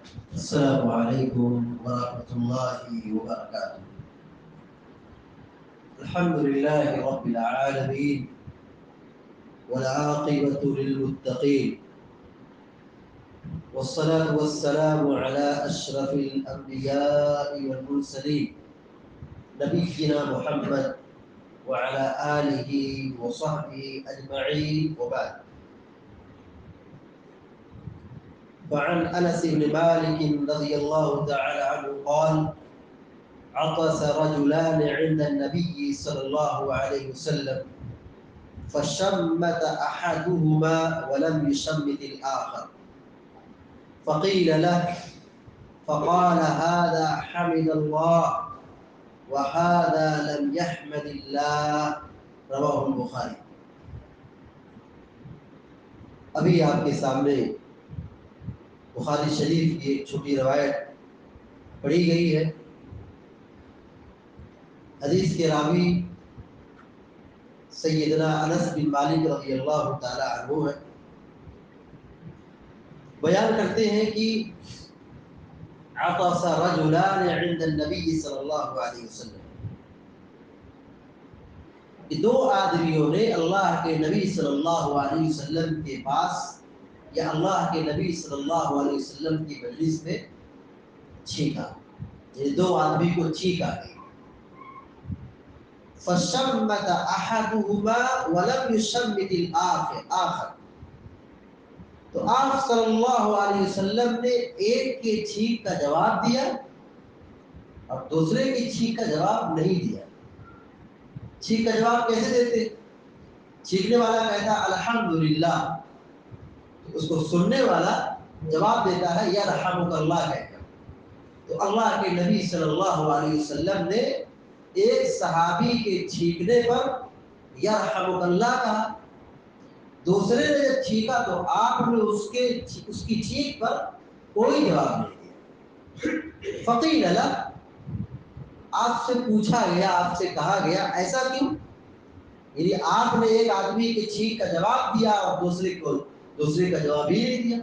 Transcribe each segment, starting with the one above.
السلام عليكم ورحمة الله وبركاته. الحمد لله رب العالمين والعاقبة للمتقين والصلاة والسلام على أشرف الأنبياء والمرسلين نبينا محمد وعلى آله وصحبه أجمعين وبعد. فعن أنس بن مالك رضي الله تعالى عنه قال: عطس رجلان عند النبي صلى الله عليه وسلم فشمت أحدهما ولم يشمت الآخر فقيل له فقال: هذا حمد الله وهذا لم يحمد الله. رواه البخاری. ابھی آپ کے سامنے بخاری شریف کی ایک چھوٹی روایت پڑھی گئی ہے. حدیث کے راوی سیدنا انس بن مالک رضی اللہ تعالی عنہ ہے. بیان کرتے ہیں کہ عطس رجلان عند النبی صلی اللہ علیہ وسلم، کہ دو آدمیوں نے اللہ کے نبی صلی اللہ علیہ وسلم کے پاس یا اللہ کے نبی صلی اللہ علیہ وسلم کی مجلس میں چھینکا. یہ دو آدمی کو چھینک آ گئی. فشمت احدهما ولم يشمت الاخر، تو آپ صلی اللہ علیہ وسلم نے ایک کے چھینک کا جواب دیا اور دوسرے کی چھینک کا جواب نہیں دیا. چھینک کا جواب کیسے دیتے؟ چھینکنے والا کہتا الحمدللہ، تو اس کو سننے والا جواب دیتا ہے یرحمک اللہ کہہ کر. تو اللہ کے نبی صلی اللہ علیہ وسلم نے ایک صحابی کے چھینکنے پر یرحمک اللہ کہا. دوسرے نے جب چھینکا تو آپ نے اس کی چھینک پر کوئی جواب نہیں دیا. فقیل له، آپ سے پوچھا گیا، آپ سے کہا گیا ایسا کیوں؟ یعنی آپ نے ایک آدمی کے چھینک کا جواب دیا اور دوسرے کا جواب ہی نہیں دیا.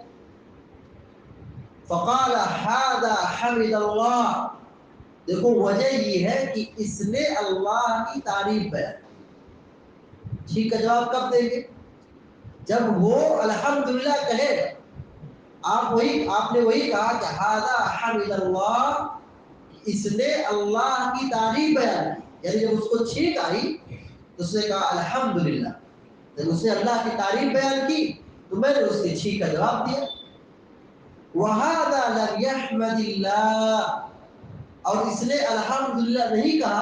فقال هذا حمد اللہ، دیکھو وجہ یہ ہے کہ اس نے اللہ کی تعریف بیان کی. چھینک کا جواب کب دیں گے؟ جب وہ الحمدللہ کہے. آپ نے وہی کہا کہ هذا حمد اللہ، اس نے اللہ کی تعریف بیان کی. یعنی جب اس کو چھینک آئی تو اس نے کہا الحمدللہ. جب اس نے اللہ کی تعریف بیان کی تو میں نے اس کے چھینک کا جواب دیا. وَهَذَا لَمْ يَحْمَدِ اللَّهِ، اور اس نے الحمدللہ نہیں کہا.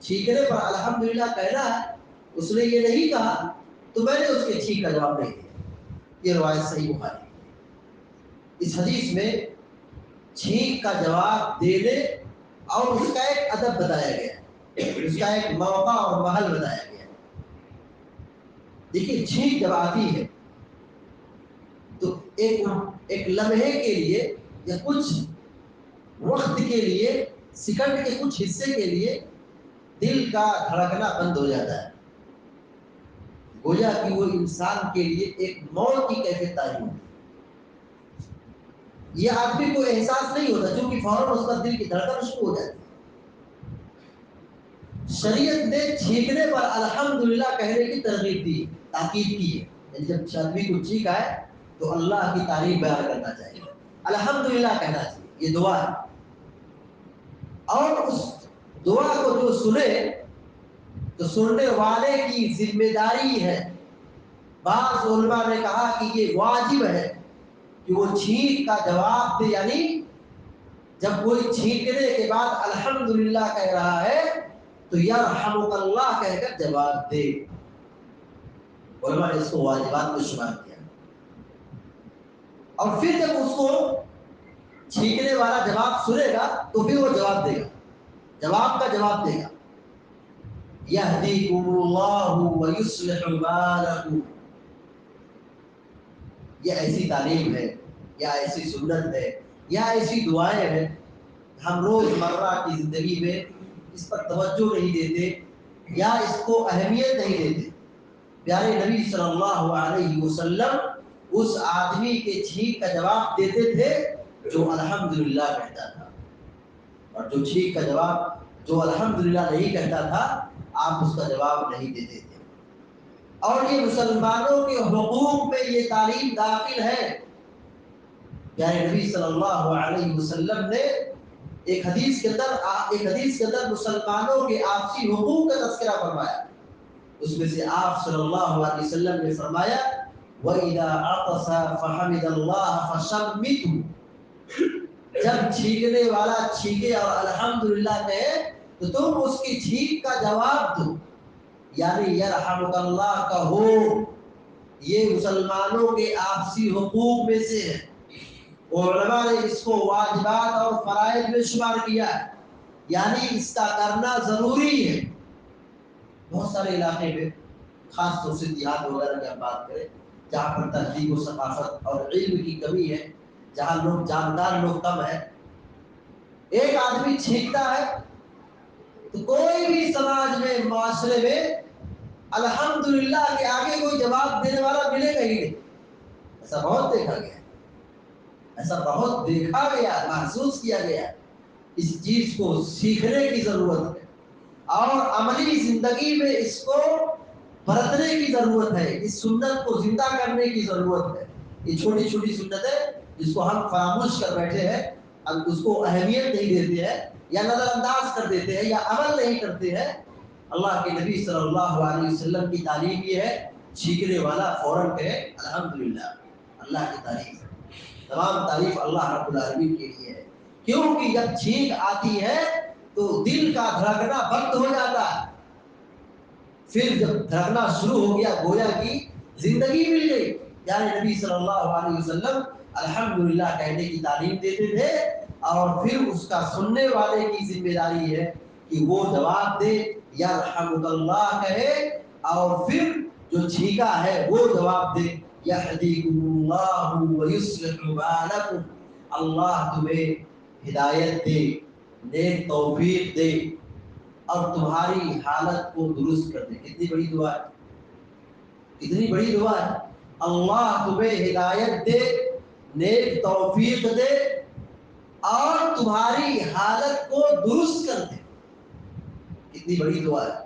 چھینکنے پر الحمدللہ کہنا ہے، اس نے یہ نہیں کہا تو میں نے اس کے چھینک کا جواب نہیں دیا. یہ روایت صحیح بخاری. اس حدیث میں چھینک کا جواب دینے اور اس کا ایک ادب بتایا گیا، اس کا ایک موقع اور محل بتایا گیا. دیکھیے چھینک جب آتی ہے تو ایک لمحے کے لیے یا کچھ وقت کے لیے، سیکنڈ کے کچھ حصے کے لیے دل کا دھڑکنا بند ہو جاتا ہے. گویا کہ وہ انسان کے لیے ایک موت کی کیفیت تعین ہوتی ہے. یہ آدمی کو احساس نہیں ہوتا کیونکہ فوراً اس کا دل کی دھڑکن شروع ہو جاتی ہے. شریعت نے چھینکنے پر الحمدللہ کہنے کی ترغیب دی، تاکید کی ہے. یعنی جب آدمی کو چھینک آئے تو اللہ کی تعریف بیان کرنا چاہیے، الحمدللہ کہنا چاہیے. یہ دعا ہے، اور اس دعا کو جو سنے تو سننے والے کی ذمہ داری ہے. بعض علماء نے کہا کہ یہ واجب ہے کہ وہ چھینک کا جواب دے. یعنی جب کوئی چھینکنے کے بعد الحمدللہ کہہ رہا ہے تو یرحمک اللہ کہہ کر جواب دے. علماء نے اس کو واجبات میں شمار کیا. اور پھر جب اس کو چھینکنے والا جواب سنے گا تو پھر وہ جواب دے گا، جواب کا جواب دے گا. یہدیکم اللہ ویصلح بالکم، یہ ایسی تعلیم ہے یا ایسی سنت ہے یا ایسی دعائیں ہیں ہم روز مرہ کی زندگی میں اس پر توجہ نہیں دیتے یا اس کو اہمیت نہیں دیتے. پیارے نبی صلی اللہ علیہ وسلم اس آدمی کے چھینک کا جواب دیتے تھے جو الحمدللہ کہتا تھا، اور جو چھینک کا جواب جو الحمدللہ نہیں کہتا تھا آپ اس کا جواب نہیں دیتے تھے۔ اور یہ مسلمانوں کے حقوق میں یہ تعلیم داخل ہے۔ پیارے نبی صلی اللہ علیہ وسلم نے ایک حدیث کے اندر مسلمانوں کے آپسی حقوق کا تذکرہ فرمایا۔ اس میں سے آپ صلی اللہ علیہ وسلم نے فرمایا وَإِذَا عَطَسَ فَحَمِدَ اللَّهَ فَشَمِّتْهُ، جب چھینکنے والا چھینکے اور الحمدللہ کہے تو تم اس کی چھینک کا جواب دو، یعنی یرحمک اللہ کہو۔ یہ مسلمانوں کے آپسی حقوق میں سے ہے۔ علماء نے اس کو واجبات اور فرائض میں شمار کیا ہے، یعنی اس کا کرنا ضروری ہے۔ بہت سارے علاقے میں، خاص طور سے دیہات وغیرہ کی ہم بات کریں جہاں پر تہذیب و ثقافت اور علم کی کمی ہے، جہاں لوگ جاندار لوگ کم ہے، ایک آدمی چھینکتا ہے تو کوئی بھی سماج میں، معاشرے میں الحمدللہ کے آگے کوئی جواب دینے والا ملے گا ہی نہیں۔ ایسا بہت دیکھا گیا، ایسا بہت دیکھا گیا، محسوس کیا گیا۔ اس چیز کو سیکھنے کی ضرورت ہے اور عملی زندگی میں اس کو برتنے کی ضرورت ہے، اس سنت کو زندہ کرنے کی ضرورت ہے۔ یہ چھوٹی چھوٹی سنتیں جس کو ہم فراموش کر بیٹھے ہیں، اب اس کو اہمیت نہیں دیتے ہیں یا نظر انداز کر دیتے ہیں یا عمل نہیں کرتے ہیں۔ اللہ کے نبی صلی اللہ علیہ وسلم کی تعلیم یہ ہے، چھینکنے والا فوراً کہے الحمدللہ۔ اللہ کی تعریف ہے، تمام تعریف اللہ رب العالمین کے لیے ہے، کیونکہ جب چھینک آتی ہے تو دل کا دھڑکنا بند ہو جاتا ہے۔ پھر جب دھڑکنا شروع ہو گیا گویا کی زندگی مل گئی۔ یعنی نبی صلی اللہ علیہ وسلم الحمدللہ کہنے کی تعلیم دیتے تھے، اور پھر اس کا سننے والے کی ذمہ داری ہے کہ وہ جواب دے یرحمک اللہ کہے، اور پھر جو چھینکا ہے وہ جواب دے یہدیکم اللہ ویصلح بالکم، اللہ تمہیں ہدایت دے، نیک توفیق دے اور تمہاری حالت کو درست کر دے۔ کتنی بڑی دعا ہے، کتنی بڑی دعا ہے۔ اللہ تمہیں ہدایت دے، نیک توفیق دے اور تمہاری حالت کو درست کر دے۔ کتنی بڑی دعا ہے،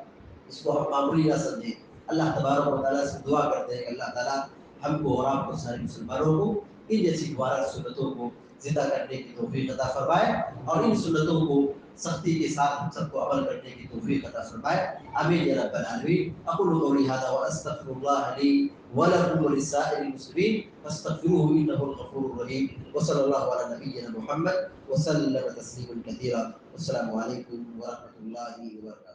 اس کو ہم معمولی نہ سمجھیں۔ اللہ تبارک و تعالیٰ سے دعا کرتے ہیں کہ اللہ تعالیٰ ہم کو اور آپ کو، سارے مسلمانوں کو، ان جیسی مبارک سنتوں کو زندہ کرنے کی توفیق عطا فرمائے، اور ان سنتوں کو سختی کے ساتھ ہم سب کو عمل کرنے کی توفیق عطا فرمائے۔ آمین یا رب العالمین۔ اقول قولی ھذا واستغفر اللہ لی ولکم ولسائر المسلمین فاستغفروه انه الغفور الرحیم، وصلی اللہ علی نبینا محمد وسلم تسلیما کثیرا۔ السلام علیکم ورحمۃ اللہ وبرکاتہ۔